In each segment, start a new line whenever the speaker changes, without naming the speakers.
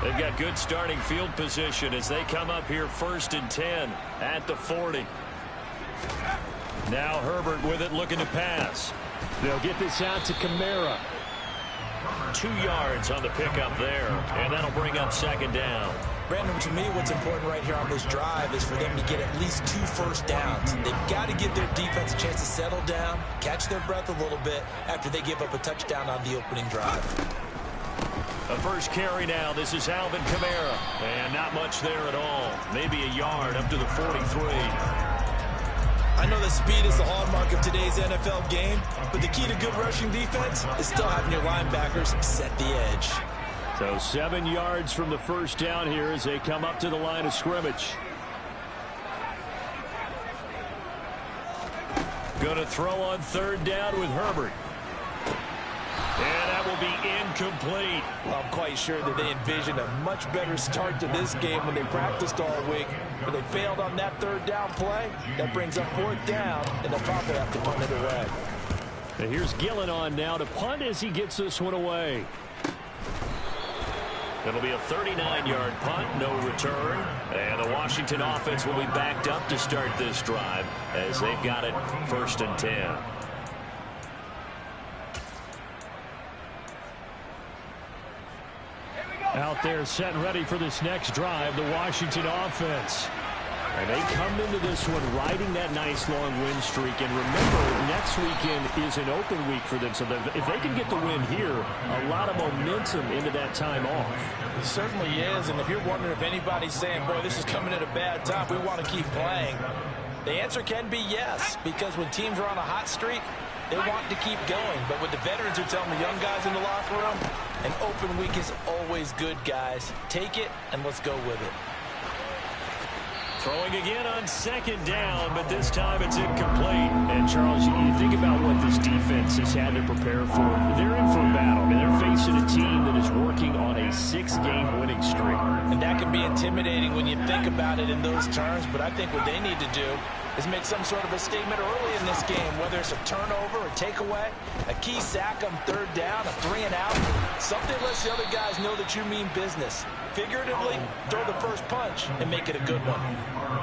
They've got good starting field position as they come up here 1st and 10 at the 40. Now Herbert with it, looking to pass.
They'll get this out to Kamara.
2 yards on the pickup there, and that'll bring up 2nd down.
Brandon, to me, what's important right here on this drive is for them to get at least 2 first downs. They've got to give their defense a chance to settle down, catch their breath a little bit after they give up a touchdown on the opening drive.
A first carry now. This is Alvin Kamara. And not much there at all. Maybe a yard up to the 43.
I know that speed is the hallmark of today's NFL game, but the key to good rushing defense is still having your linebackers set the edge.
So 7 yards from the first down here as they come up to the line of scrimmage.
Going to throw on 3rd down with Herbert. And that will be incomplete.
Well, I'm quite sure that they envisioned a much better start to this game when they practiced all week. But they failed on that 3rd down play. That brings up 4th down, and they'll probably have to punt it away.
And here's Gillen on now to punt as he gets this one away.
It'll be a 39-yard punt, no return. And the Washington offense will be backed up to start this drive as they've got it 1st and 10.
Out there set and ready for this next drive, the Washington offense. And they come into this one riding that nice long win streak. And remember, next weekend is an open week for them. So if they can get the win here, a lot of momentum into that time off.
It certainly is. And if you're wondering if anybody's saying, boy, this is coming at a bad time, we want to keep playing, the answer can be yes. Because when teams are on a hot streak, they want to keep going. But what the veterans are telling the young guys in the locker room, an open week is always good, guys. Take it, and let's go with it.
Throwing again on 2nd down, but this time it's incomplete. And, Charles, you think about what this defense has had to prepare for. They're in for a battle. I mean, they're facing a team that is working on a 6-game winning streak.
And that can be intimidating when you think about it in those terms, but I think what they need to do is make some sort of a statement early in this game, whether it's a turnover, a takeaway, a key sack on 3rd down, a 3-and-out. Something lets the other guys know that you mean business. Figuratively, throw the first punch and make it a good one.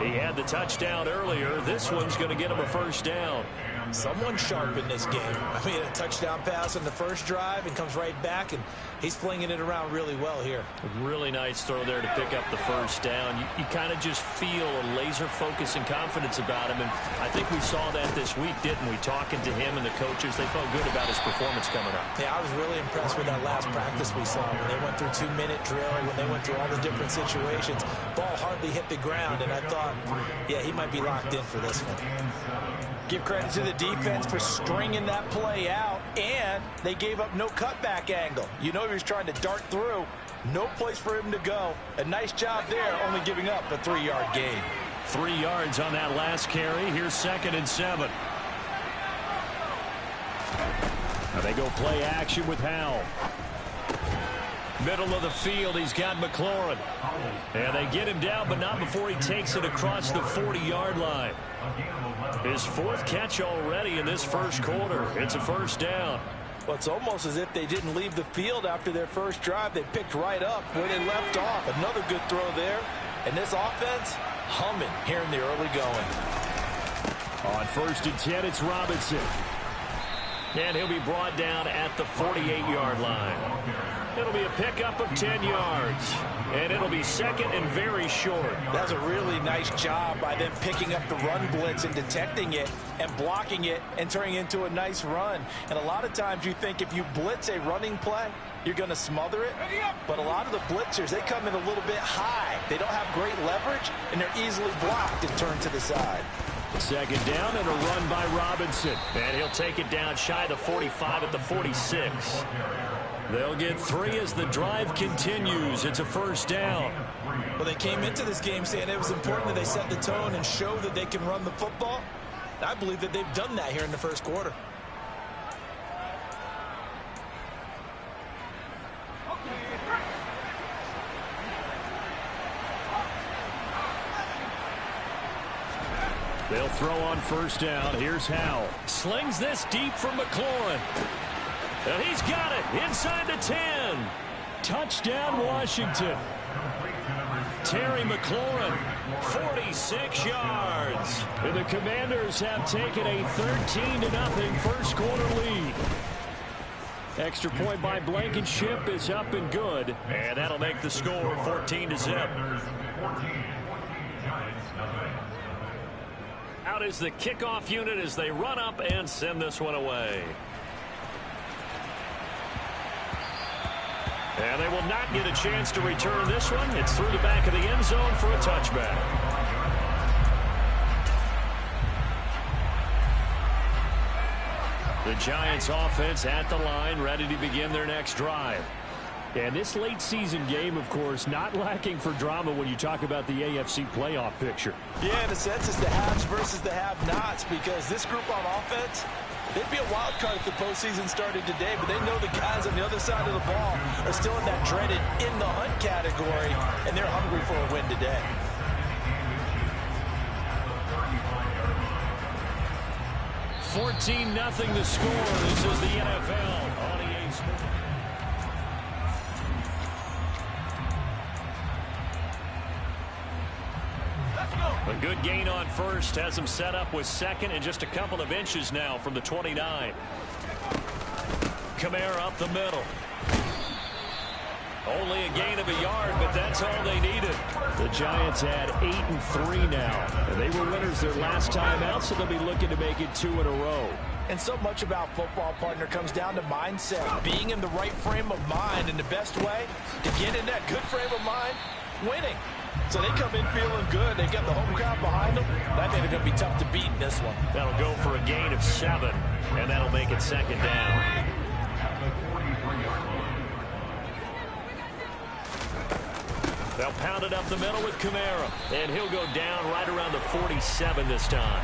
He had the touchdown earlier. This one's going to get him a 1st down.
Someone sharp in this game. I mean, a touchdown pass on the first drive and comes right back, and he's flinging it around really well here.
A really nice throw there to pick up the 1st down. You kind of just feel a laser focus and confidence about him, and I think we saw that this week, didn't we? Talking to him and the coaches, they felt good about his performance coming up.
Yeah, I was really impressed with that last practice we saw when they went through 2-minute drill, when they went through all the different situations. Ball hardly hit the ground, and I thought, yeah, he might be locked in for this one. Give credit to the defense for stringing that play out, and they gave up no cutback angle. You know he was trying to dart through. No place for him to go. A nice job there, only giving up a 3-yard gain.
3 yards on that last carry. Here's 2nd and 7.
Now they go play action with Howell.
Middle of the field, he's got McLaurin. And they get him down, but not before he takes it across the 40-yard line. His 4th catch already in this first quarter. It's a 1st down.
Well, it's almost as if they didn't leave the field after their first drive. They picked right up where they left off. Another good throw there. And this offense, humming here in the early going.
On 1st and 10, it's Robinson.
And he'll be brought down at the 48-yard line. It'll be a pickup of 10 yards. And it'll be 2nd and very short.
That's a really nice job by them picking up the run blitz and detecting it and blocking it and turning it into a nice run. And a lot of times you think if you blitz a running play, you're going to smother it. But a lot of the blitzers, they come in a little bit high. They don't have great leverage, and they're easily blocked and turned to the side.
2nd down and a run by Robinson.
And he'll take it down shy of the 45 at the 46. They'll get 3 as the drive continues. It's a 1st down.
Well, they came into this game saying it was important that they set the tone and show that they can run the football. I believe that they've done that here in the first quarter.
They'll throw on 1st down. Here's Howell.
Slings this deep for McLaurin. And he's got it inside the 10.
Touchdown, Washington. Terry McLaurin, 46 yards. And the Commanders have taken a 13-0 first quarter lead. Extra point by Blankenship is up and good. And that'll make the score 14-0. Out is the kickoff unit as they run up and send this one away. And they will not get a chance to return this one. It's through the back of the end zone for a touchback. The Giants offense at the line, ready to begin their next drive. And this late season game, of course, not lacking for drama when you talk about the AFC playoff picture.
Yeah, in a sense, it's the haves versus the have-nots, because this group on offense, they'd be a wild card if the postseason started today, but they know the guys on the other side of the ball are still in that dreaded in-the-hunt category, and they're hungry for a win today.
$14-0 the score. This is the NFL on EA Sports. A good gain on first has him set up with second and just a couple of inches now from the 29. Kamara up the middle. Only a gain of a yard, but that's all they needed. The Giants had 8-3 now. And they were winners their last time out, so they'll be looking to make it 2 in a row.
And so much about football, partner, comes down to mindset. Being in the right frame of mind, and the best way to get in that good frame of mind, winning. So they come in feeling good. They've got the home crowd behind them. I think they're going to be tough to beat in this one.
That'll go for a gain of 7, and that'll make it second down. They'll pound it up the middle with Kamara, and he'll go down right around the 47 this time.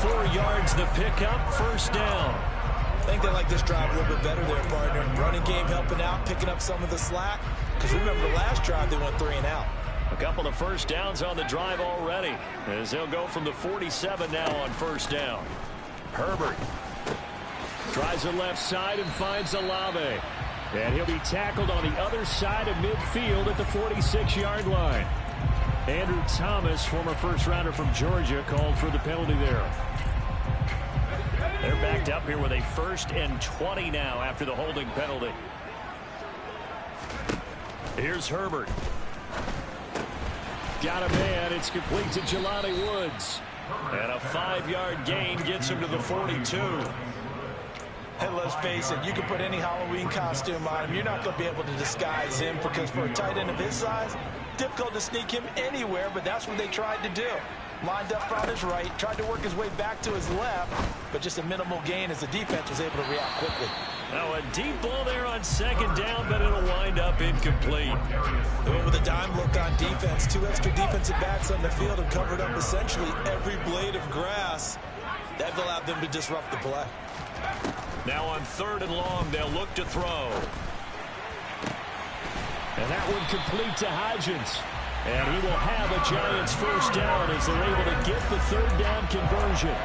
4 yards the pickup, first down.
I think they like this drive a little bit better there, partner. Running game helping out, picking up some of the slack. Because remember, the last drive they went 3 and out.
A couple of first downs on the drive already, as they'll go from the 47 now on first down. Herbert tries the left side and finds Olave. And he'll be tackled on the other side of midfield at the 46-yard line. Andrew Thomas, former first-rounder from Georgia, called for the penalty there. They're backed up here with a 1st and 20 now after the holding penalty. Here's Herbert. Got a man. It's complete to Jelani Woods. And a 5-yard gain gets him to the 42.
And let's face it, you can put any Halloween costume on him. You're not going to be able to disguise him, because for a tight end of his size, difficult to sneak him anywhere, but that's what they tried to do. Lined up on his right, tried to work his way back to his left, but just a minimal gain as the defense was able to react quickly.
Now a deep ball there on second down, but it'll wind up incomplete.
They went with a dime look on defense. 2 extra defensive backs on the field and covered up essentially every blade of grass. That allowed them to disrupt the play.
Now on 3rd and long, they'll look to throw. And that one complete to Hodgins. And he will have a Giants first down as they're able to get the 3rd down conversion.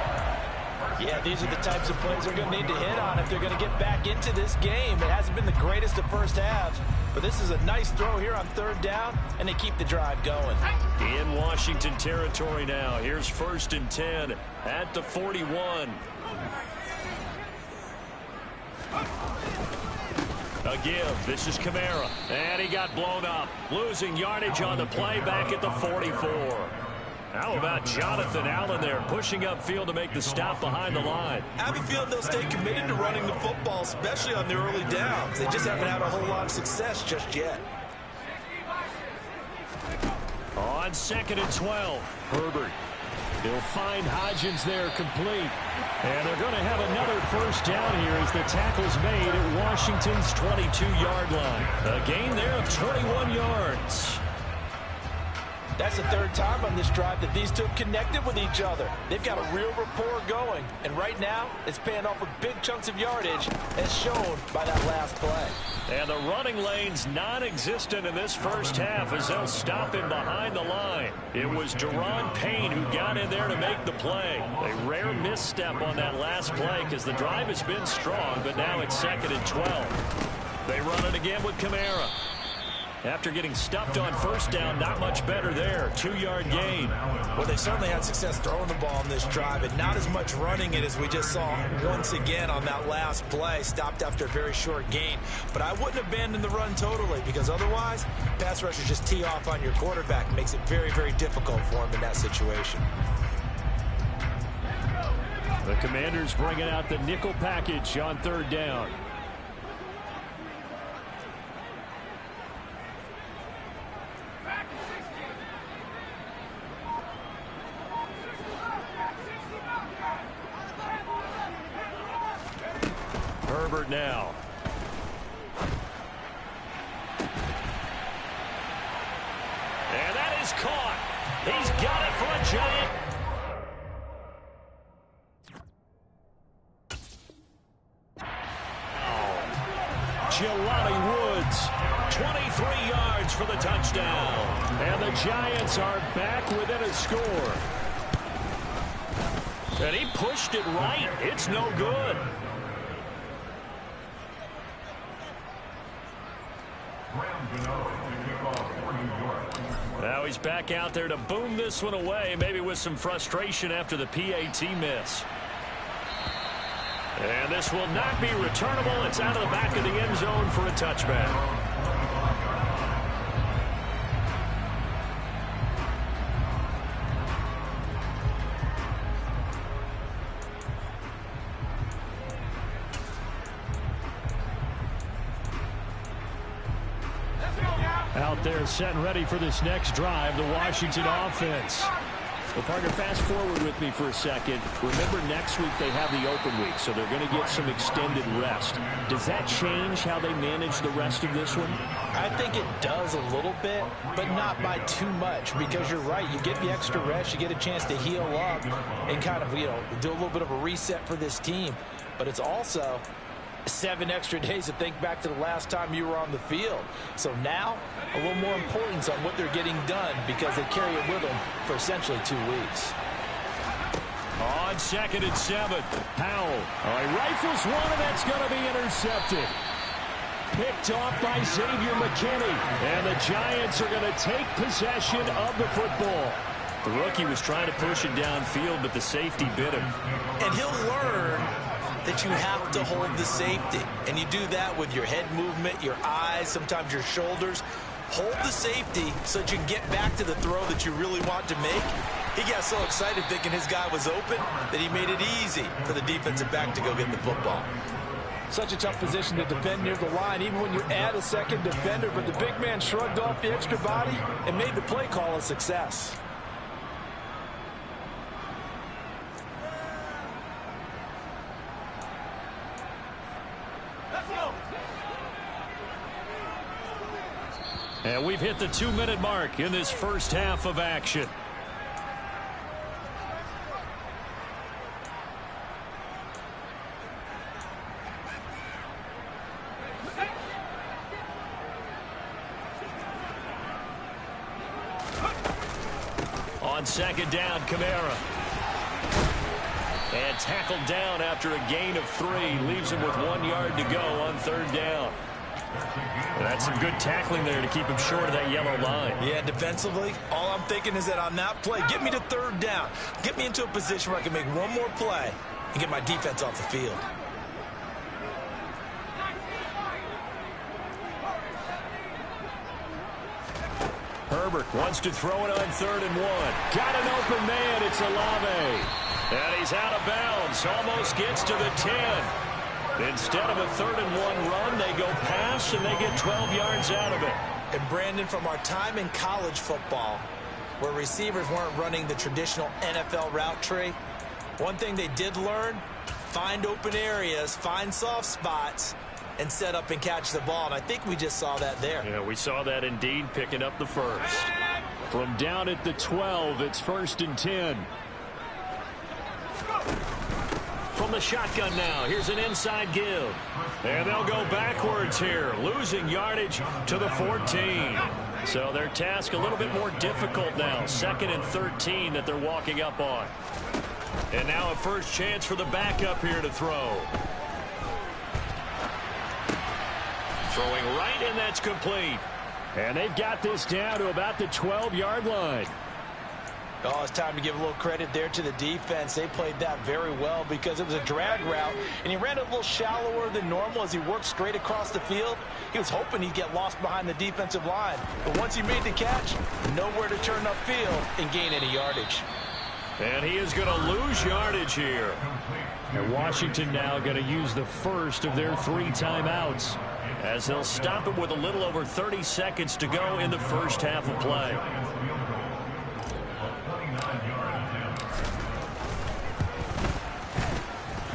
Yeah, these are the types of plays they're going to need to hit on if they're going to get back into this game. It hasn't been the greatest of first halves, but this is a nice throw here on 3rd down, and they keep the drive going.
In Washington territory now. Here's 1st and 10 at the 41. A give. This is Kamara. And he got blown up. Losing yardage on the play back at the 44. How about Jonathan Allen there, pushing upfield to make the stop behind the line?
I have a feeling they'll stay committed to running the football, especially on the early downs. They just haven't had a whole lot of success just yet.
On 2nd and 12, Herbert. He'll find Hodgins there complete. And they're going to have another first down here as the tackle's made at Washington's 22-yard line. A gain there of 21 yards.
That's the 3rd time on this drive that these two have connected with each other. They've got a real rapport going. And right now, it's paying off with big chunks of yardage, as shown by that last play.
And the running lane's non-existent in this first half as they'll stop him behind the line. It was Daron Payne who got in there to make the play. A rare misstep on that last play because the drive has been strong, but now it's 2nd and 12.
They run it again with Kamara. After getting stuffed on first down, not much better there. 2-yard gain.
Well, they certainly had success throwing the ball on this drive, and not as much running it as we just saw once again on that last play. Stopped after a very short gain. But I wouldn't abandon the run totally, because otherwise, pass rushers just tee off on your quarterback. It makes it very, very difficult for him in that situation.
The Commanders bringing out the nickel package on 3rd down. Herbert now. And that is caught. He's got it for a giant. Jelani Woods, 23 yards for the touchdown. And the Giants are back within a score. And he pushed it right. It's no good. Now he's back out there to boom this one away, maybe with some frustration after the PAT miss. And this will not be returnable. It's out of the back of the end zone for a touchback. Out there set and ready for this next drive, the Washington offense. Well, partner, fast forward with me for a second. Remember, next week they have the open week, so they're going to get some extended rest. Does that change how they manage the rest of this one?
I think it does a little bit, but not by too much, because you're right. You get the extra rest, you get a chance to heal up and kind of, do a little bit of a reset for this team. But it's also 7 extra days to think back to the last time you were on the field. So now, a little more importance on what they're getting done, because they carry it with them for essentially 2 weeks.
On 2nd and 7, Powell. All right, rifles one, and that's going to be intercepted. Picked off by Xavier McKinney. And the Giants are going to take possession of the football. The rookie was trying to push it downfield, but the safety bit him.
And he'll learn that you have to hold the safety. And you do that with your head movement, your eyes, sometimes your shoulders. Hold the safety so that you can get back to the throw that you really want to make. He got so excited thinking his guy was open that he made it easy for the defensive back to go get the football. Such a tough position to defend near the line, even when you add a second defender. But the big man shrugged off the extra body and made the play call a success.
And we've hit the 2-minute mark in this first half of action. On 2nd down, Kamara. And tackled down after a gain of 3. Leaves him with 1 yard to go on 3rd down. That's some good tackling there to keep him short of that yellow line.
Yeah, defensively, all I'm thinking is that on that play, get me to 3rd down. Get me into a position where I can make one more play and get my defense off the field.
Herbert wants to throw it on 3rd and 1. Got an open man. It's Olave. And he's out of bounds. Almost gets to the 10. Instead of a 3rd and 1 run, they go pass, and they get 12 yards out of it.
And Brandon, from our time in college football, where receivers weren't running the traditional NFL route tree, one thing they did learn, find open areas, find soft spots, and set up and catch the ball. And I think we just saw that there.
Yeah, we saw that indeed, picking up the first. From down at the 12, it's 1st and 10. From the shotgun now, here's an inside give. And they'll go backwards here, losing yardage to the 14. So their task a little bit more difficult now. 2nd and 13 that they're walking up on. And now a first chance for the backup here to throw. Throwing right, and that's complete.
And they've got this down to about the 12-yard line.
Oh, it's time to give a little credit there to the defense. They played that very well because it was a drag route, and he ran it a little shallower than normal as he worked straight across the field. He was hoping he'd get lost behind the defensive line. But once he made the catch, nowhere to turn upfield and gain any yardage.
And he is going to lose yardage here.
And Washington now going to use the first of their 3 timeouts,
as they'll stop it with a little over 30 seconds to go in the first half of play.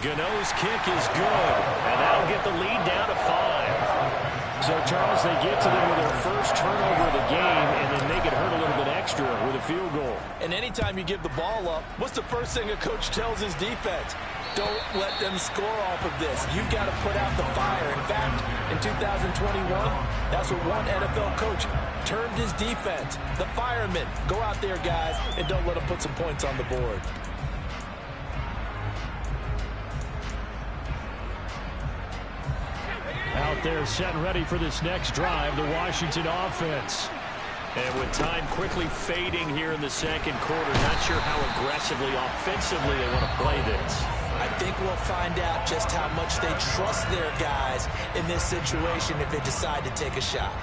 Gano's kick is good, and that'll get the lead down to 5.
So, Charles, they get to them with their first turnover of the game and then make it hurt a little bit extra with a field goal.
And anytime you give the ball up, what's the first thing a coach tells his defense? Don't let them score off of this. You've got to put out the fire. In fact, in 2021, that's what one NFL coach termed his defense. The firemen. Go out there, guys, and don't let them put some points on the board.
Out there set and ready for this next drive, the Washington offense.
And with time quickly fading here in the second quarter, not sure how aggressively, offensively they want to play this.
I think we'll find out just how much they trust their guys in this situation if they decide to take a shot.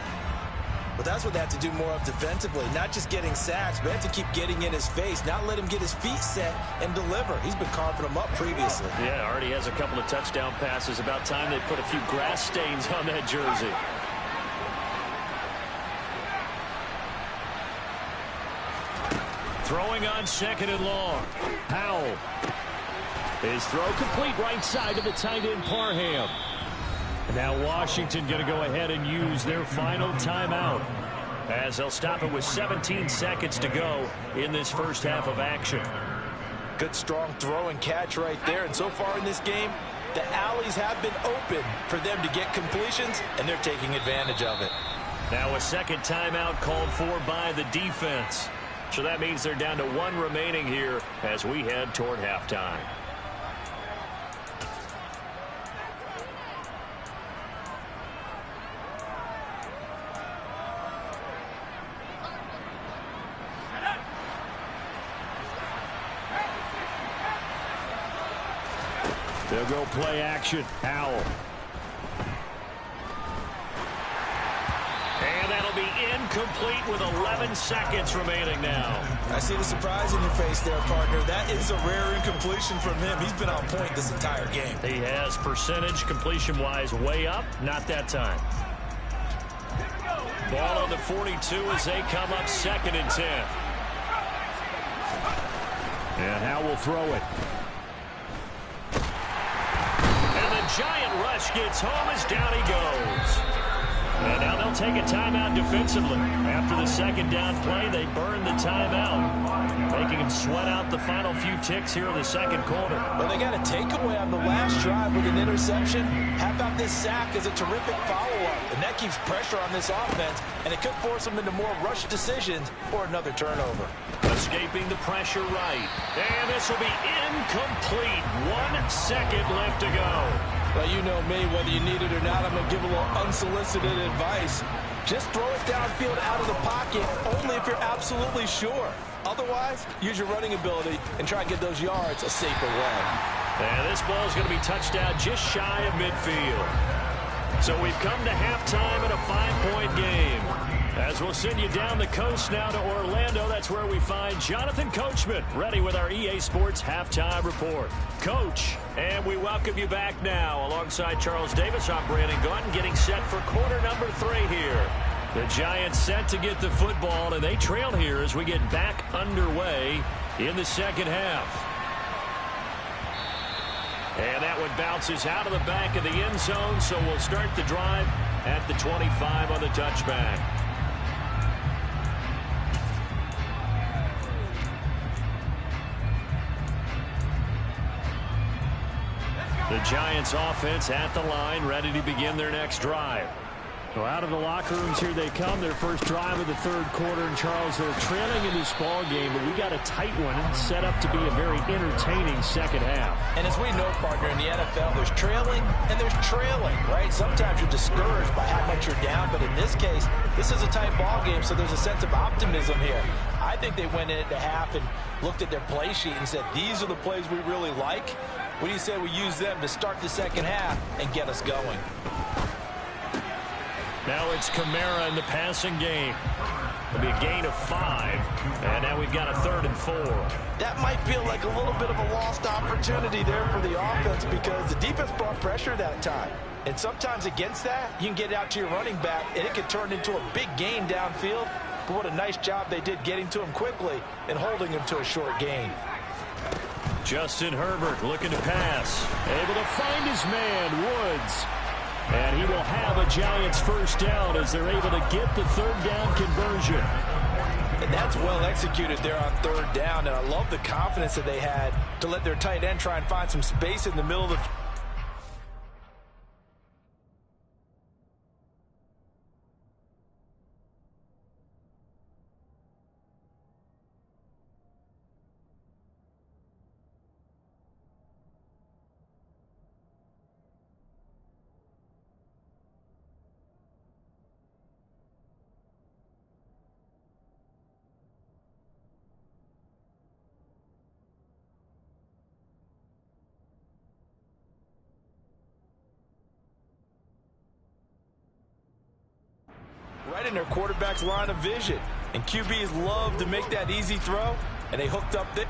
But that's what they have to do more of defensively, not just getting sacks, but they have to keep getting in his face, not let him get his feet set and deliver. He's been carving them up previously.
Yeah, already has a couple of touchdown passes. About time they put a few grass stains on that jersey. Throwing on 2nd and long.
Howell. His throw complete right side to the tight end Parham. Now Washington going to go ahead and use their final timeout,
as they'll stop it with 17 seconds to go in this first half of action.
Good strong throw and catch right there. And so far in this game, the alleys have been open for them to get completions, and they're taking advantage of it.
Now a second timeout called for by the defense. So that means they're down to 1 remaining here as we head toward halftime.
They'll go play action. Howell.
And that'll be incomplete with 11 seconds remaining now.
I see the surprise in your face there, partner. That is a rare incompletion from him. He's been on point this entire game.
He has percentage completion-wise way up. Not that time. Ball on the 42 as they come up 2nd and 10.
And Howell will throw it.
Giant rush gets home as down he goes. And now they'll take a timeout defensively. After the second down play, they burn the timeout, making them sweat out the final few ticks here in the second quarter.
Well, they got a takeaway on the last drive with an interception. How about this sack as a terrific follow-up? And that keeps pressure on this offense, and it could force them into more rush decisions or another turnover.
Escaping the pressure right. And this will be incomplete. 1 second left to go.
Well, you know me, whether you need it or not, I'm going to give a little unsolicited advice. Just throw it downfield out of the pocket, only if you're absolutely sure. Otherwise, use your running ability and try and get those yards a safer way.
And this ball is going to be touched out just shy of midfield. So we've come to halftime in a 5-point game. As we'll send you down the coast now to Orlando, that's where we find Jonathan Coachman, ready with our EA Sports Halftime Report. Coach, and we welcome you back now. Alongside Charles Davis, I'm Brandon Gaudin, getting set for quarter number 3 here. The Giants set to get the football, and they trail here as we get back underway in the second half. And that one bounces out of the back of the end zone, so we'll start the drive at the 25 on the touchback. The Giants offense at the line, ready to begin their next drive.
Well, out of the locker rooms here they come. Their first drive of the third quarter. And, Charles, they're trailing in this ball game, but we got a tight one set up to be a very entertaining second half.
And as we know, partner, in the NFL, there's trailing and there's trailing, right? Sometimes you're discouraged by how much you're down, but in this case, this is a tight ball game, so there's a sense of optimism here. I think they went into half and looked at their play sheet and said, these are the plays we really like. What do you say we use them to start the second half and get us going?
Now it's Kamara in the passing game. It'll be a gain of 5. And now we've got a 3rd and 4.
That might feel like a little bit of a lost opportunity there for the offense because the defense brought pressure that time. And sometimes against that, you can get out to your running back, and it can turn into a big gain downfield. But what a nice job they did getting to him quickly and holding him to a short gain.
Justin Herbert looking to pass. Able to find his man, Woods. And he will have a Giants first down as they're able to get the 3rd down conversion.
And that's well executed there on 3rd down. And I love the confidence that they had to let their tight end try and find some space in the middle of the right in their quarterback's line of vision. And QBs love to make that easy throw, and they hooked up there.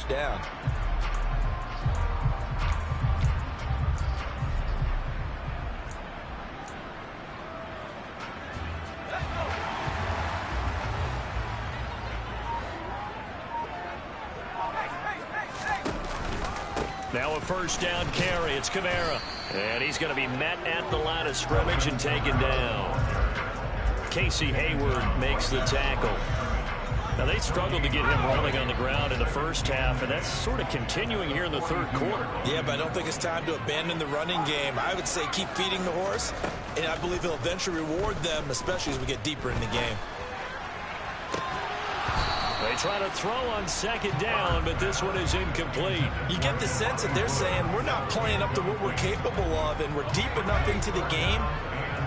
Down.
Now a first down carry. It's Kamara. And he's going to be met at the line of scrimmage and taken down. Casey Hayward makes the tackle. Now, they struggled to get him rolling on the ground in the first half, and that's sort of continuing here in the third quarter.
Yeah, but I don't think it's time to abandon the running game. I would say keep feeding the horse, and I believe he'll eventually reward them, especially as we get deeper in the game.
They try to throw on 2nd down, but this one is incomplete.
You get the sense that they're saying we're not playing up to what we're capable of, and we're deep enough into the game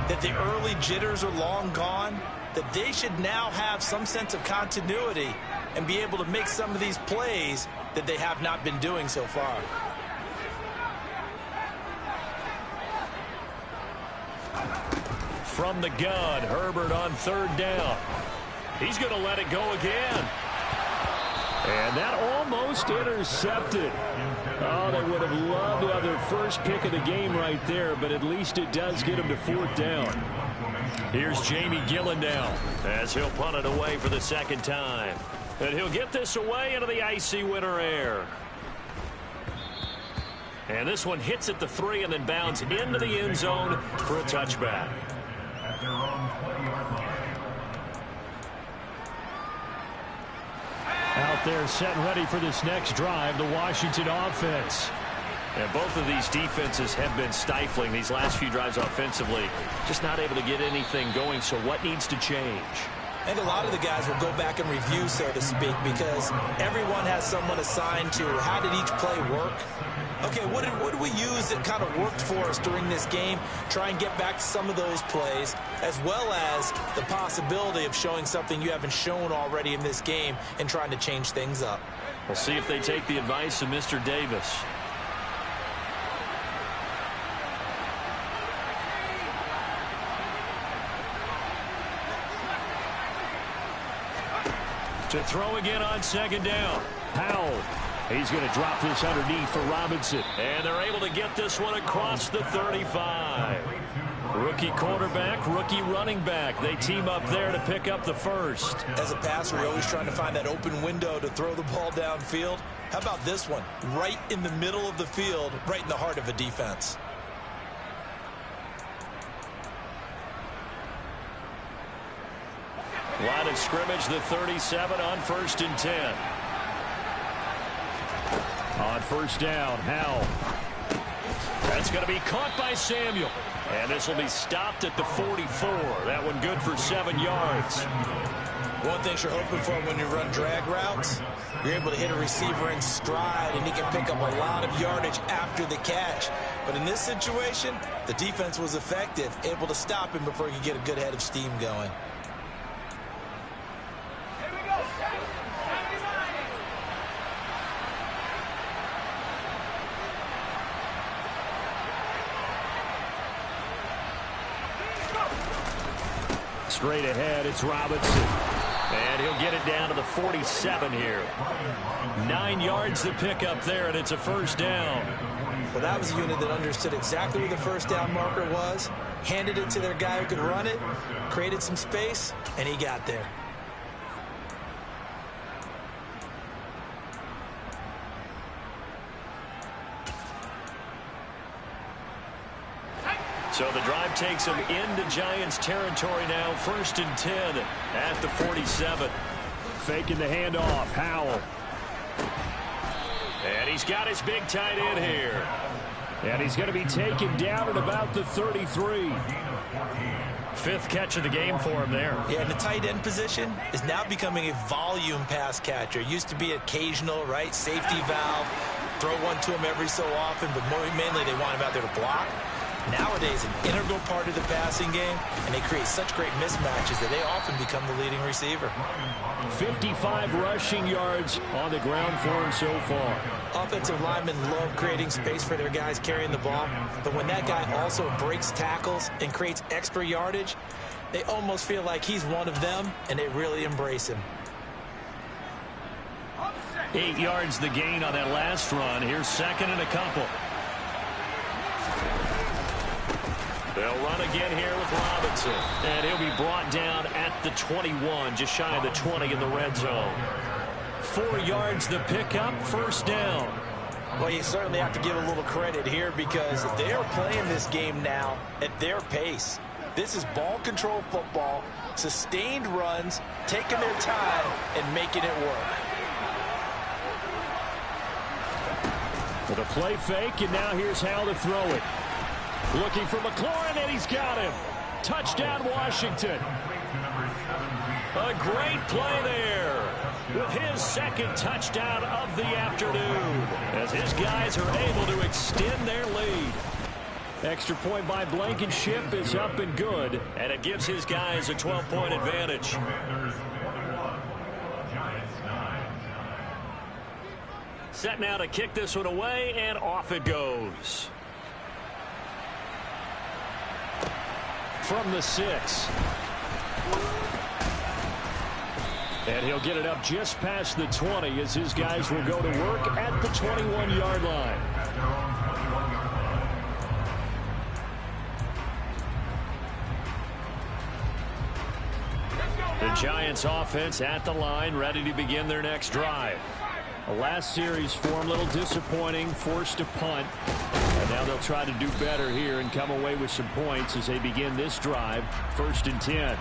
that the early jitters are long gone, that they should now have some sense of continuity and be able to make some of these plays that they have not been doing so far.
From the gun, Herbert on 3rd down. He's going to let it go again. And that almost intercepted. Oh, they would have loved to have their first pick of the game right there, but at least it does get them to 4th down. Here's Jamie Gillen now as he'll punt it away for the 2nd time. And he'll get this away into the icy winter air. And this one hits at the 3 and then bounds into the end zone for a touchback. Out there set and ready for this next drive, the Washington offense. And both of these defenses have been stifling these last few drives offensively. Just not able to get anything going, so what needs to change?
I think a lot of the guys will go back and review, so to speak, because everyone has someone assigned to how did each play work. Okay, what did we use that kind of worked for us during this game? Try and get back to some of those plays, as well as the possibility of showing something you haven't shown already in this game and trying to change things up.
We'll see if they take the advice of Mr. Davis.
To throw again on second down. Powell. He's going to drop this underneath for Robinson. And they're able to get this one across the 35. Rookie quarterback, rookie running back. They team up there to pick up the first.
As a passer, you're always trying to find that open window to throw the ball downfield. How about this one? Right in the middle of the field, right in the heart of a defense.
Line of scrimmage, the 37 on 1st and 10. On first down, Howell. That's going to be caught by Samuel. And this will be stopped at the 44. That one good for 7 yards.
One thing you're hoping for when you run drag routes, you're able to hit a receiver in stride, and he can pick up a lot of yardage after the catch. But in this situation, the defense was effective, able to stop him before he could get a good head of steam going.
Straight ahead, it's Robinson. And he'll get it down to the 47 here. 9 yards to pick up there, and it's a first down.
Well, that was a unit that understood exactly where the first down marker was, handed it to their guy who could run it, created some space, and he got there.
So the drive takes him into Giants territory now. 1st and 10 at the 47. Faking the handoff. Howell. And he's got his big tight end here. And he's going to be taken down at about the 33. 5th catch of the game for him there.
Yeah, and the tight end position is now becoming a volume pass catcher. Used to be occasional, right? Safety valve. Throw one to him every so often, but mainly they want him out there to block. Nowadays, an integral part of the passing game, and they create such great mismatches that they often become the leading receiver.
55 rushing yards on the ground for him so far.
Offensive linemen love creating space for their guys carrying the ball, but when that guy also breaks tackles and creates extra yardage, they almost feel like he's one of them, and they really embrace him.
8 yards the gain on that last run. Here's 2nd and a couple. They'll run again here with Robinson. And he'll be brought down at the 21, just shy of the 20 in the red zone. 4 yards the pickup, first down.
Well, you certainly have to give a little credit here because they're playing this game now at their pace. This is ball control football, sustained runs, taking their time, and making it work.
With a play fake, and now here's how to throw it. Looking for McLaurin, and he's got him. Touchdown, Washington. A great play there with his 2nd touchdown of the afternoon as his guys are able to extend their lead. Extra point by Blankenship is up and good, and it gives his guys a 12-point advantage. Set now to kick this one away, and off it goes. From the 6. And he'll get it up just past the 20 as his guys will go to work at the 21-yard line. The Giants offense at the line, ready to begin their next drive. The last series for them, a little disappointing, forced a punt. And now they'll try to do better here and come away with some points as they begin this drive. 1st and 10.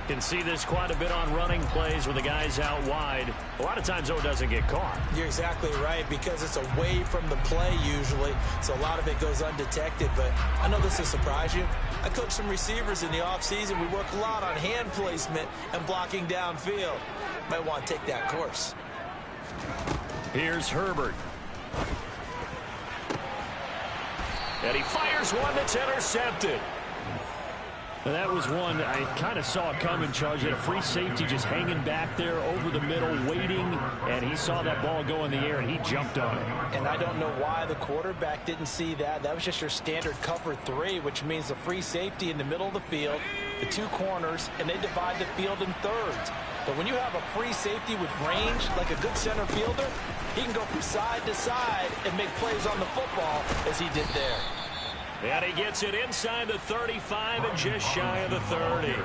Can see this quite a bit on running plays with the guys out wide. A lot of times, though, it doesn't get caught.
You're exactly right because it's away from the play usually, so a lot of it goes undetected. But I know this will surprise you. I coach some receivers in the offseason. We work a lot on hand placement and blocking downfield. Might want to take that course.
Here's Herbert. And he fires one that's intercepted. Now that was one I kind of saw coming, Charles. You had a free safety just hanging back there over the middle, waiting, and he saw that ball go in the air, and he jumped on it.
And I don't know why the quarterback didn't see that. That was just your standard cover 3, which means a free safety in the middle of the field, the two corners, and they divide the field in thirds. But when you have a free safety with range, like a good center fielder, he can go from side to side and make plays on the football as he did there.
And he gets it inside the 35 and just shy of the 30.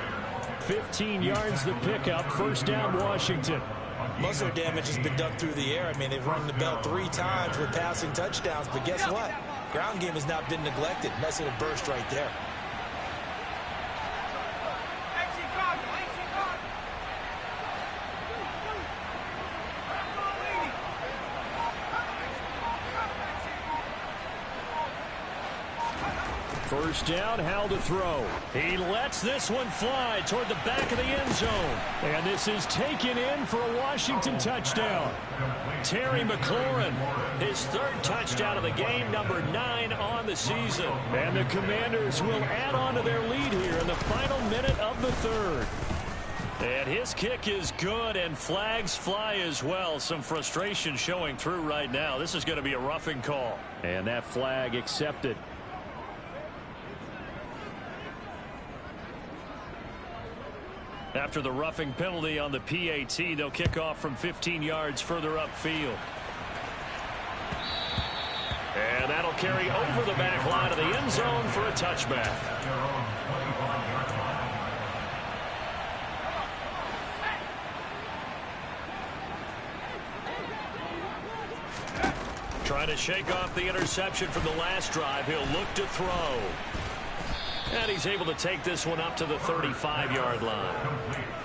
15 yards the pickup. First down, Washington.
Most of their damage has been done through the air. I mean, they've rung the bell 3 times with passing touchdowns. But guess what? Ground game has not been neglected. Nice little burst right there.
First down, Howell to throw. He lets this one fly toward the back of the end zone. And this is taken in for a Washington touchdown. Terry McLaurin,
his 3rd touchdown of the game, number 9 on the season.
And the Commanders will add on to their lead here in the final minute of the 3rd.
And his kick is good, and flags fly as well. Some frustration showing through right now. This is going to be a roughing call.
And that flag accepted.
After the roughing penalty on the PAT, they'll kick off from 15 yards further upfield. And that'll carry over the back line of the end zone for a touchback. Trying to shake off the interception from the last drive. He'll look to throw. And he's able to take this one up to the 35-yard line.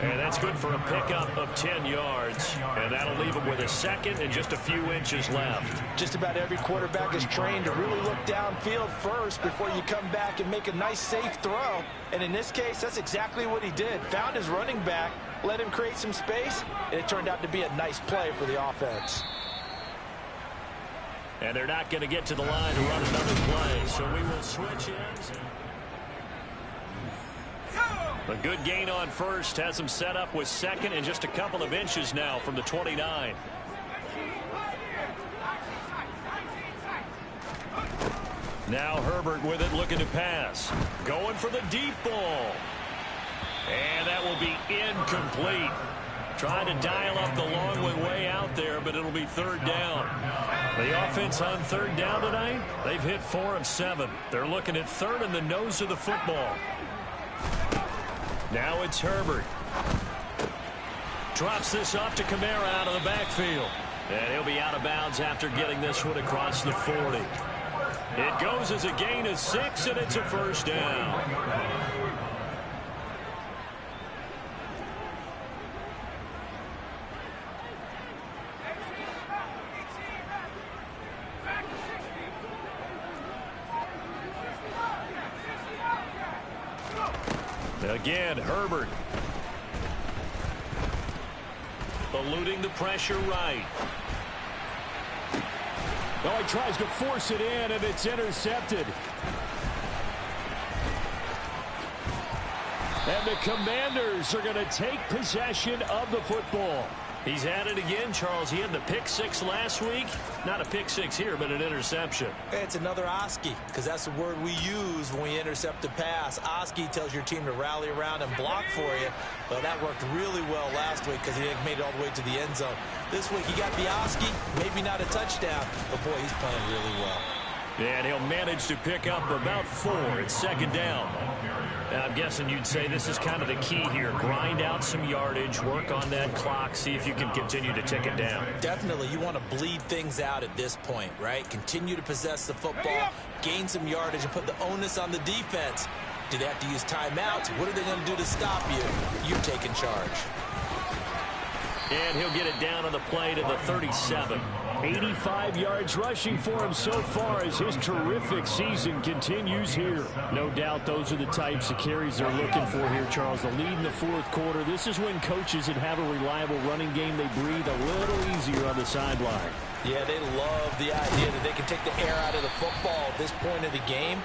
And that's good for a pickup of 10 yards. And that'll leave him with a second and just a few inches left.
Just about every quarterback is trained to really look downfield first before you come back and make a nice, safe throw. And in this case, that's exactly what he did. Found his running back, let him create some space, and it turned out to be a nice play for the offense.
And they're not going to get to the line to run another play, so we will switch ends. A good gain on first has him set up with second and just a couple of inches now from the 29. Now Herbert with it, looking to pass. Going for the deep ball. And that will be incomplete. Trying to dial up the long one way out there, but it'll be 3rd down. The offense on 3rd down tonight, they've hit 4 of 7. They're looking at 3rd in the nose of the football. Now it's Herbert. Drops this off to Kamara out of the backfield. And he'll be out of bounds after getting this one across the 40. It goes as a gain of 6, and it's a first down. Again, Herbert. Eluding the pressure right.
Oh, he tries to force it in, and it's intercepted. And the Commanders are going to take possession of the football.
He's at it again, Charles. He had the pick 6 last week. Not a pick 6 here, but an interception.
It's another Oski, because that's the word we use when we intercept a pass. Oski tells your team to rally around and block for you. Well, that worked really well last week because he made it all the way to the end zone. This week he got the Oski, maybe not a touchdown, but boy, he's playing really well.
And he'll manage to pick up about 4. It's 2nd down. And I'm guessing you'd say this is kind of the key here. Grind out some yardage, work on that clock, see if you can continue to tick it down.
Definitely. You want to bleed things out at this point, right? Continue to possess the football, gain some yardage, and put the onus on the defense. Do they have to use timeouts? What are they going to do to stop you? You're taking charge.
And he'll get it down on the play to the 37.
85 yards rushing for him so far as his terrific season continues here. No doubt those are the types of carries they're looking for here, Charles. The lead in the 4th quarter. This is when coaches that have a reliable running game, they breathe a little easier on the sideline.
Yeah, they love the idea that they can take the air out of the football at this point of the game.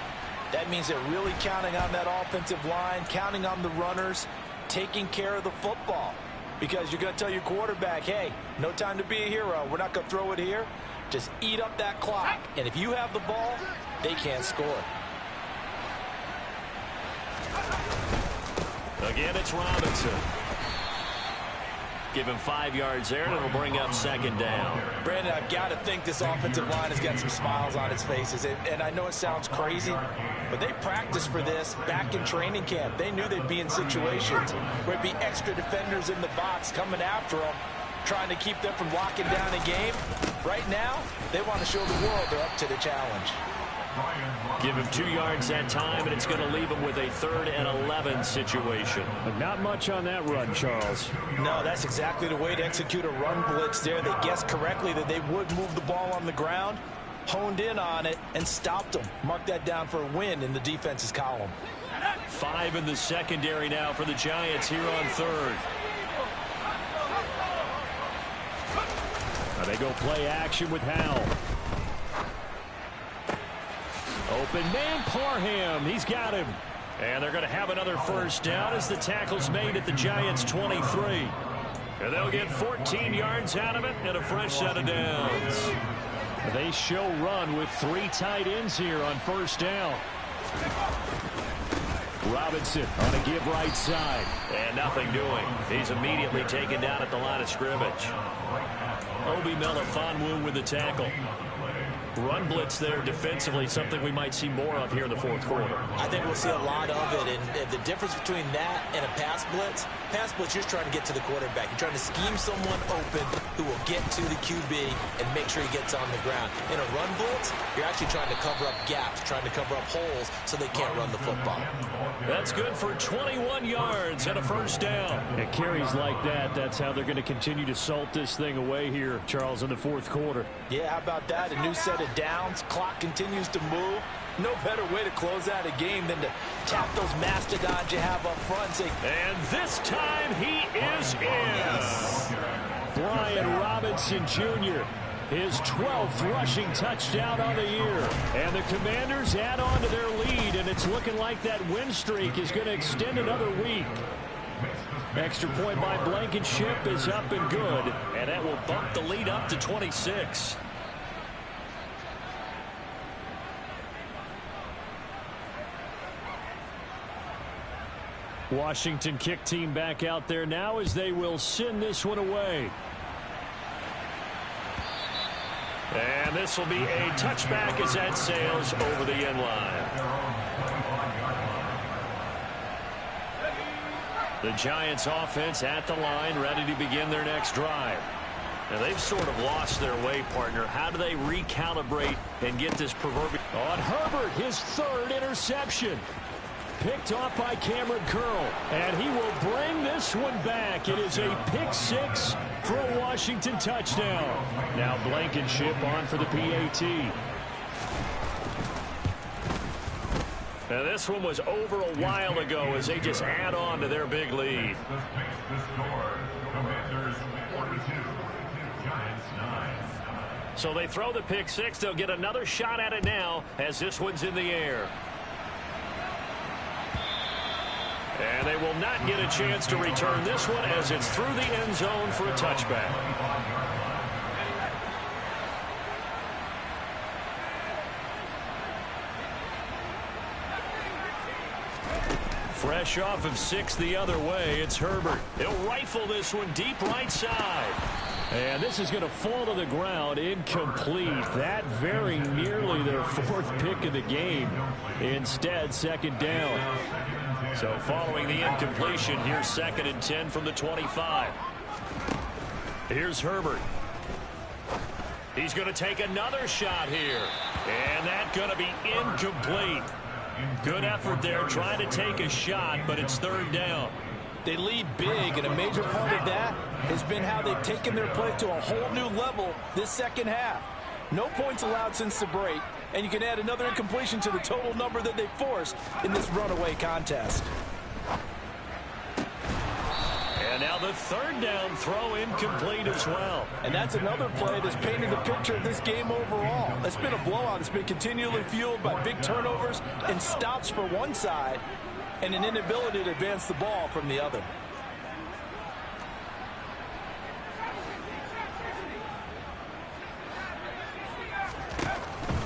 That means they're really counting on that offensive line, counting on the runners, taking care of the football. Because you're going to tell your quarterback, hey, no time to be a hero. We're not going to throw it here. Just eat up that clock. And if you have the ball, they can't score.
Again, it's Robinson. Give him 5 yards there, and it'll bring up second down.
Brandon, I've got to think this offensive line has got some smiles on its faces. And I know it sounds crazy, but they practiced for this back in training camp. They knew they'd be in situations where it'd be extra defenders in the box coming after them, trying to keep them from locking down a game. Right now, they want to show the world they're up to the challenge.
Give him 2 yards that time, and it's going to leave him with a 3rd and 11 situation.
But not much on that run, Charles.
No, that's exactly the way to execute a run blitz there. They guessed correctly that they would move the ball on the ground, honed in on it, and stopped them. Mark that down for a win in the defense's column.
5 in the secondary now for the Giants here on 3rd.
Now they go play action with Howell. Open man, Parham. He's got him. And they're going to have another first down as the tackle's made at the Giants' 23. And they'll get 14 yards out of it and a fresh set of downs. They show run with 3 tight ends here on first down. Robinson on a give right side.
And nothing doing. He's immediately taken down at the line of scrimmage. Obi Melifonwu with the tackle. Run blitz there defensively, something we might see more of here in the 4th quarter.
I think we'll see a lot of it, and the difference between that and a pass blitz, you're trying to get to the quarterback. You're trying to scheme someone open who will get to the QB and make sure he gets on the ground. In a run blitz, you're actually trying to cover up gaps, trying to cover up holes so they can't run the football.
That's good for 21 yards and a first down.
At carries like that, that's how they're going to continue to salt this thing away here, Charles, in the 4th quarter.
Yeah, how about that? A new set of downs. Clock continues to move. No better way to close out a game than to tap those mastodons you have up front and say,
and this time he is in.
Yes.
Brian Robinson Jr., his 12th rushing touchdown on the year. And the Commanders add on to their lead, and it's looking like that win streak is going to extend another week. Extra point by Blankenship is up and good,
and that will bump the lead up to 26.
Washington kick team back out there now as they will send this one away.
And this will be a touchback as that sails over the end line. The Giants offense at the line, ready to begin their next drive. Now they've sort of lost their way, partner. How do they recalibrate and get this proverbial?
On Herbert, his 3rd interception. Picked off by Cameron Curl, and he will bring this one back. It is a pick 6 for a Washington touchdown. Now Blankenship on for the PAT.
Now this one was over a while ago as they just add on to their big lead. So they throw the pick 6. They'll get another shot at it now as this one's in the air. And they will not get a chance to return this one as it's through the end zone for a touchback. Fresh off of 6 the other way, it's Herbert. He'll rifle this one deep right side.
And this is going to fall to the ground, incomplete. That very nearly their 4th pick of the game. Instead, 2nd down.
So following the incompletion, here's 2nd and 10 from the 25. Here's Herbert. He's going to take another shot here. And that's going to be incomplete. Good effort there trying to take a shot, but it's 3rd down.
They lead big, and a major part of that has been how they've taken their play to a whole new level this second half. No points allowed since the break, and you can add another incompletion to the total number that they forced in this runaway contest.
And now the 3rd down throw incomplete as well.
And that's another play that's painted the picture of this game overall. It's been a blowout. It's been continually fueled by big turnovers and stops for one side and an inability to advance the ball from the other.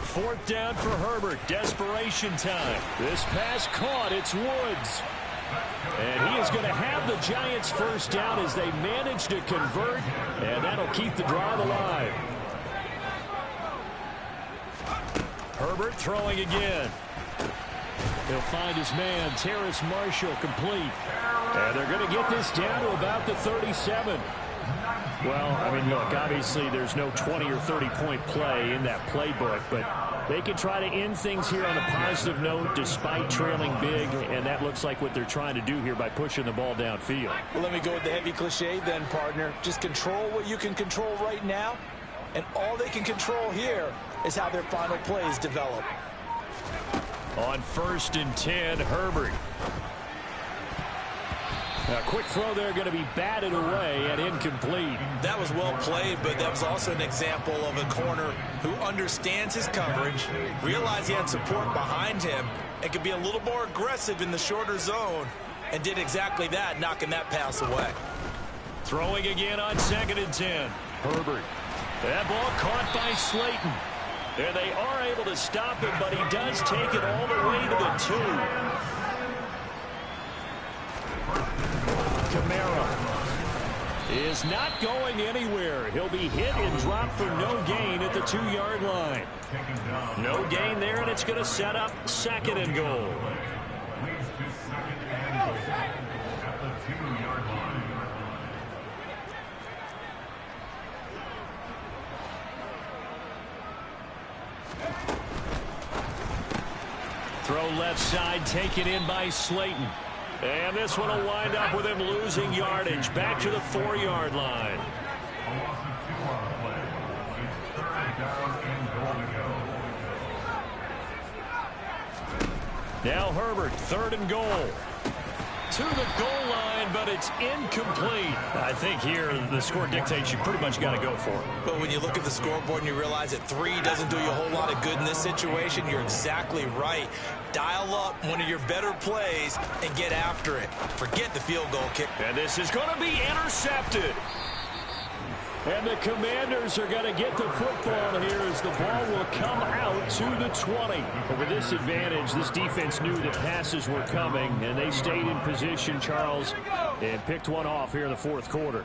Fourth down for Herbert. Desperation time. This pass caught. It's Woods. And he is going to have the Giants first down as they manage to convert, and that'll keep the drive alive. Herbert throwing again. He'll find his man, Terrace Marshall, complete. And they're going to get this down to about the 37. Well, I mean, look, obviously there's no 20 or 30-point play in that playbook, but they can try to end things here on a positive note despite trailing big, and that looks like what they're trying to do here by pushing the ball downfield.
Well, let me go with the heavy cliche then, partner. Just control what you can control right now, and all they can control here is how their final plays develop.
On 1st and 10, Herbert. A quick throw there, going to be batted away and incomplete.
That was well played, but that was also an example of a corner who understands his coverage, realized he had support behind him, and could be a little more aggressive in the shorter zone, and did exactly that, knocking that pass away.
Throwing again on 2nd and 10. Herbert. That ball caught by Slayton. And they are able to stop him, but he does take it all the way to the 2. Kamara is not going anywhere. He'll be hit and dropped for no gain at the 2-yard line. No gain there, and it's going to set up 2nd and goal. Throw left side, taken in by Slayton. And this one will wind up with him losing yardage. Back to the 4-yard line. Now Herbert, 3rd and goal. To the goal line, but it's incomplete. I think here the score dictates you pretty much got to go for it.
But when you look at the scoreboard and you realize that 3 doesn't do you a whole lot of good in this situation, you're exactly right. Dial up one of your better plays and get after it. Forget the field goal kick.
And this is going to be intercepted. And the Commanders are going to get the football here as the ball will come out to the 20. But with this advantage, this defense knew that passes were coming, and they stayed in position, Charles, and picked one off here in the 4th quarter.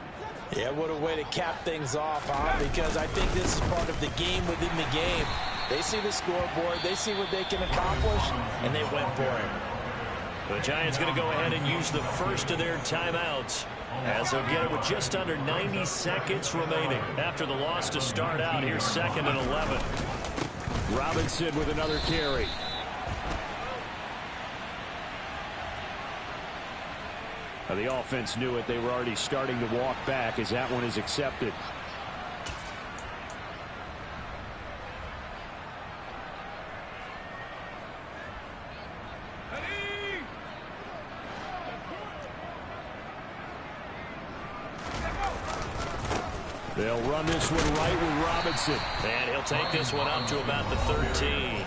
Yeah, what a way to cap things off, huh? Because I think this is part of the game within the game. They see the scoreboard, they see what they can accomplish, and they went for it.
The Giants going to go ahead and use the first of their timeouts, as they'll get it with just under 90 seconds remaining. After the loss to start out, here's 2nd and 11. Robinson with another carry. Now the offense knew it. They were already starting to walk back as that one is accepted. They'll run this one right with Robinson. And he'll take this one up to about the 13.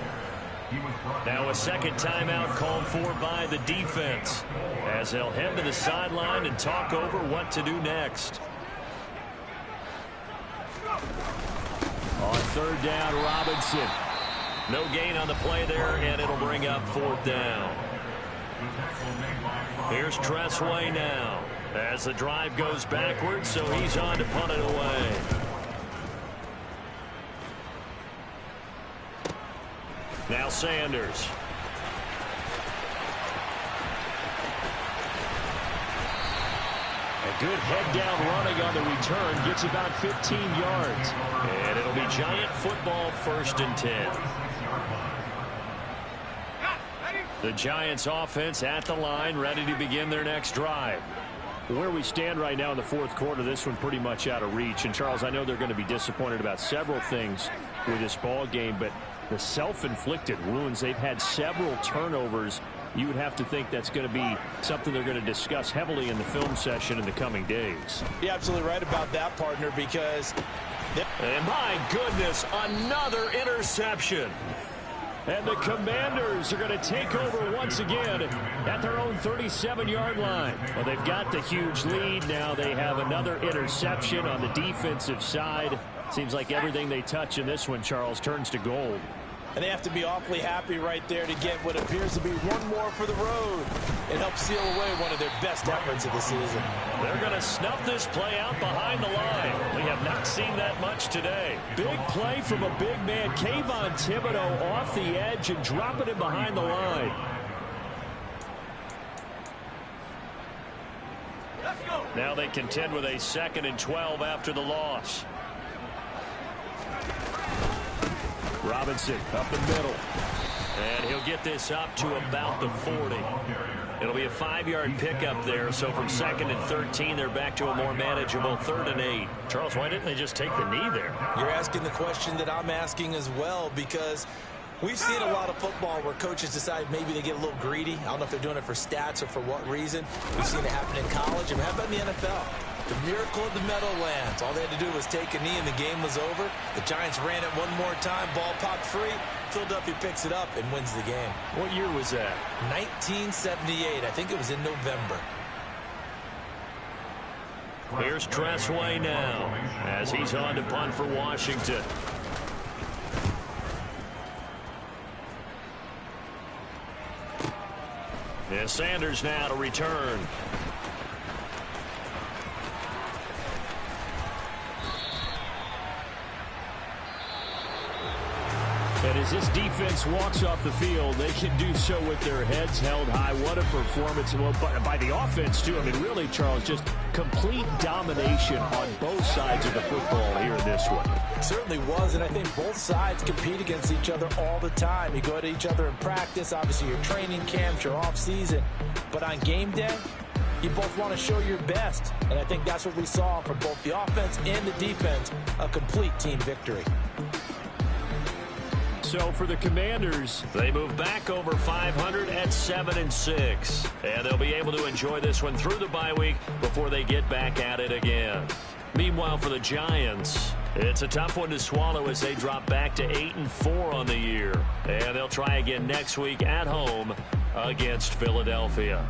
Now a second timeout called for by the defense, as they'll head to the sideline and talk over what to do next. On 3rd down, Robinson. No gain on the play there, and it'll bring up 4th down. Here's Tressway now, as the drive goes backwards, so he's on to punt it away. Now Sanders. A good head-down running on the return. Gets about 15 yards. And it'll be Giant football, 1st and 10. The Giants offense at the line, ready to begin their next drive. Where we stand right now in the 4th quarter, this one pretty much out of reach. And, Charles, I know they're going to be disappointed about several things with this ball game, but the self-inflicted wounds, they've had several turnovers. You would have to think that's going to be something they're going to discuss heavily in the film session in the coming days.
You're absolutely right about that, partner, because...
And my goodness, another interception. And the Commanders are going to take over once again at their own 37-yard line. Well, they've got the huge lead. Now they have another interception on the defensive side. Seems like everything they touch in this one, Charles, turns to gold.
And they have to be awfully happy right there to get what appears to be one more for the road and help seal away one of their best efforts of the season.
They're going to snuff this play out behind the line. We have not seen that much today.
Big play from a big man. Kayvon Thibodeaux off the edge and dropping it behind the line.
Now they contend with a 2nd and 12 after the loss.
Robinson up the middle.
And he'll get this up to about the 40. It'll be a 5-yard pickup there. So from 2nd and 13, they're back to a more manageable 3rd and 8. Charles, why didn't they just take the knee there?
You're asking the question that I'm asking as well, because we've seen a lot of football where coaches decide maybe they get a little greedy. I don't know if they're doing it for stats or for what reason. We've seen it happen in college. And how about in the NFL? The miracle of the Meadowlands. All they had to do was take a knee and the game was over. The Giants ran it one more time. Ball popped free. Philadelphia picks it up and wins the game.
What year was that?
1978. I think it was in November.
Here's Tressway now as he's on to punt for Washington. And Sanders now to return.
And as this defense walks off the field, they can do so with their heads held high. What a performance by the offense, too. I mean, really, Charles, just complete domination on both sides of the football here in this one.
It certainly was, and I think both sides compete against each other all the time. You go at each other in practice, obviously your training camps, your off-season. But on game day, you both want to show your best. And I think that's what we saw from both the offense and the defense, a complete team victory.
So for the Commanders,
they move back over 500 at 7-6. And they'll be able to enjoy this one through the bye week before they get back at it again. Meanwhile, for the Giants, it's a tough one to swallow as they drop back to 8-4 on the year. And they'll try again next week at home against Philadelphia.